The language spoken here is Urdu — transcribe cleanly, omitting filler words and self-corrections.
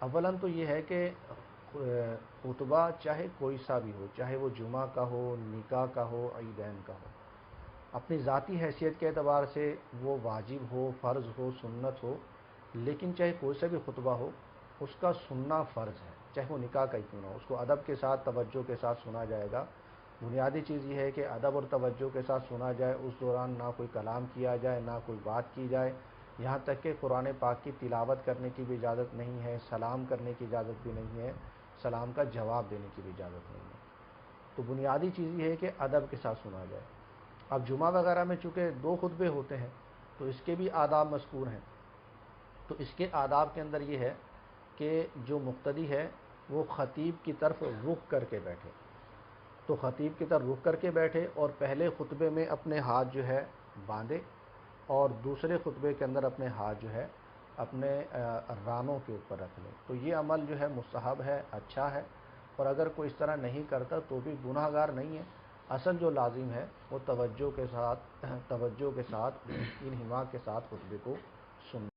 اولاً تو یہ ہے کہ خطبہ چاہے کوئی سا بھی ہو، چاہے وہ جمعہ کا ہو، نکاح کا ہو، عیدین کا ہو، اپنی ذاتی حیثیت کے اعتبار سے وہ واجب ہو، فرض ہو، سنت ہو، لیکن چاہے کوئی سا بھی خطبہ ہو اس کا سننا فرض ہے، چاہے وہ نکاح کا ہی کیوں نہ ہو، اس کو ادب کے ساتھ توجہ کے ساتھ سنا جائے گا۔ بنیادی چیز یہ ہے کہ ادب اور توجہ کے ساتھ سنا جائے، اس دوران نہ کوئی کلام کیا جائے، نہ کوئی بات کی جائے، یہاں تک کہ قرآن پاک کی تلاوت کرنے کی بھی اجازت نہیں ہے، سلام کرنے کی اجازت بھی نہیں ہے، سلام کا جواب دینے کی بھی اجازت نہیں ہے۔ تو بنیادی چیز یہ ہے کہ ادب کے ساتھ سنا جائے۔ اب جمعہ وغیرہ میں چونکہ دو خطبے ہوتے ہیں تو اس کے بھی آداب مذکور ہیں، تو اس کے آداب کے اندر یہ ہے کہ جو مقتدی ہے وہ خطیب کی طرف رخ کر کے بیٹھے، تو خطیب کی طرف رخ کر کے بیٹھے اور پہلے خطبے میں اپنے ہاتھ جو ہے باندھے، اور دوسرے خطبے کے اندر اپنے ہاتھ جو ہے اپنے رانوں کے اوپر رکھ لیں۔ تو یہ عمل جو ہے مستحب ہے، اچھا ہے، اور اگر کوئی اس طرح نہیں کرتا تو بھی گناہ گار نہیں ہے۔ اصل جو لازم ہے وہ توجہ کے ساتھ انہماک کے ساتھ خطبے کو سننا۔